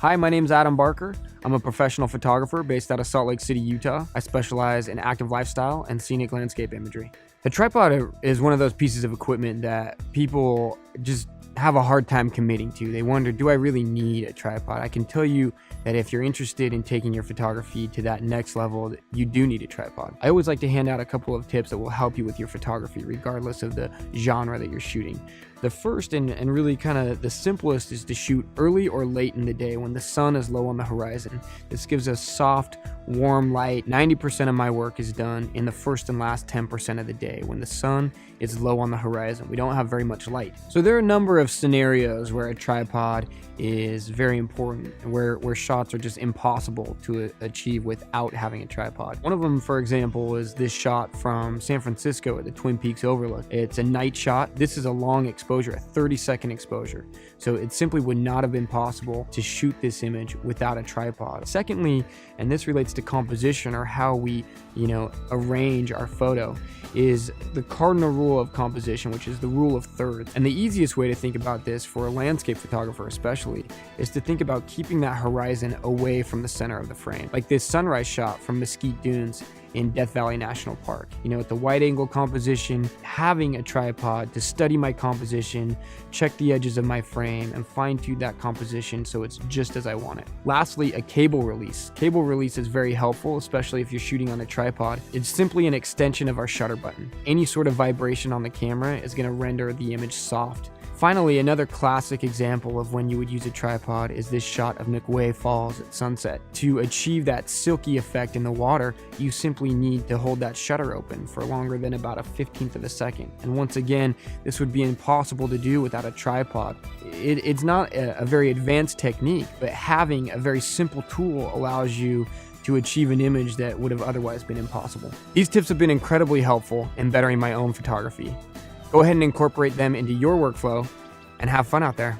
Hi, my name's Adam Barker. I'm a professional photographer based out of Salt Lake City, Utah. I specialize in active lifestyle and scenic landscape imagery. The tripod is one of those pieces of equipment that people just have a hard time committing to. They wonder, do I really need a tripod? I can tell you that if you're interested in taking your photography to that next level, you do need a tripod. I always like to hand out a couple of tips that will help you with your photography, regardless of the genre that you're shooting. The first and really kind of the simplest is to shoot early or late in the day when the sun is low on the horizon. This gives us soft, warm light. 90% of my work is done in the first and last 10% of the day when the sun is low on the horizon. We don't have very much light. So there are a number of scenarios where a tripod is very important, where shots are just impossible to achieve without having a tripod. One of them, for example, is this shot from San Francisco at the Twin Peaks overlook. It's a night shot. This is a long exposure, a 30-second exposure. So it simply would not have been possible to shoot this image without a tripod. Secondly, and this relates to composition or how we, arrange our photo, is the cardinal rule of composition, which is the rule of thirds. And the easiest way to think about this for a landscape photographer especially is to think about keeping that horizon away from the center of the frame. Like this sunrise shot from Mesquite Dunes in Death Valley National Park. With the wide angle composition, having a tripod to study my composition, check the edges of my frame, and fine tune that composition so it's just as I want it. Lastly, a cable release. Cable release is very helpful, especially if you're shooting on a tripod. It's simply an extension of our shutter button. Any sort of vibration on the camera is going to render the image soft. Finally, another classic example of when you would use a tripod is this shot of McWay Falls at sunset. To achieve that silky effect in the water, you simply need to hold that shutter open for longer than about a 15th of a second. And once again, this would be impossible to do without a tripod. It's not a very advanced technique, but having a very simple tool allows you to achieve an image that would have otherwise been impossible. These tips have been incredibly helpful in bettering my own photography. Go ahead and incorporate them into your workflow and have fun out there.